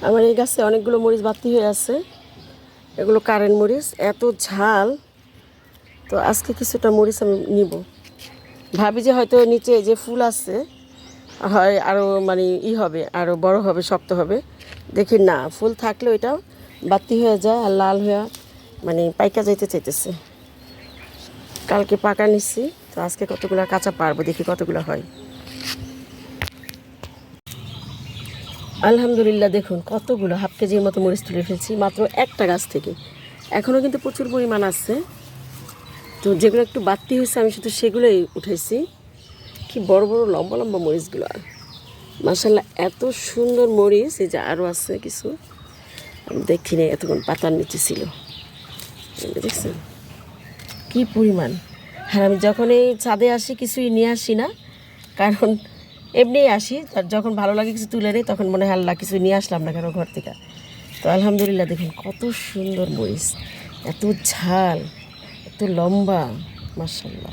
আমার এই গাছে অনেকগুলো মরিচ বাতি হয়ে আছে, এগুলো কারেন্ট মরিচ, এত ঝাল। তো আজকে কিছুটা মরিচ আমি নিব, ভাবি যে হয়তো নিচে যে ফুল আছে হয় আরও মানে হবে, আরও বড় হবে, শক্ত হবে। দেখি না, ফুল থাকলে ওইটাও বাতি হয়ে যায় আর লাল হয়ে মানে পাইকা যাইতে চাইতেছে। কালকে পাকা নিচ্ছি, তো আজকে কতগুলো কাঁচা পারবো, দেখি কতগুলো হয়। আলহামদুলিল্লাহ, দেখুন কতগুলো, হাফ কেজির মতো মরিচ তুলে ফেলছি মাত্র একটা গাছ থেকে। এখনও কিন্তু প্রচুর পরিমাণ আছে, তো যেগুলো একটু বাড়তি হয়েছে আমি শুধু সেগুলোই উঠেছি। কি বড় বড় লম্বা লম্বা মরিচগুলো, মাশাল্লাহ এত সুন্দর মরিচ। এই যে আরও আছে কিছু, আমি দেখি না, এতক্ষণ পাতার নিচে ছিল, দেখছেন কী পরিমাণ। হ্যাঁ, আমি যখন এই ছাদে আসি কিছুই নিয়ে আসি না, কারণ এমনিই আসি, আর যখন ভালো লাগে কিছু তুলে নেই, তখন মনে হয় আল্লাহ কিছু নিয়ে আসলাম না কেন ঘর থেকে। তো আলহামদুলিল্লাহ, দেখুন কত সুন্দর মরিচ, এত ঝাল, এত লম্বা, মাশাল্লাহ।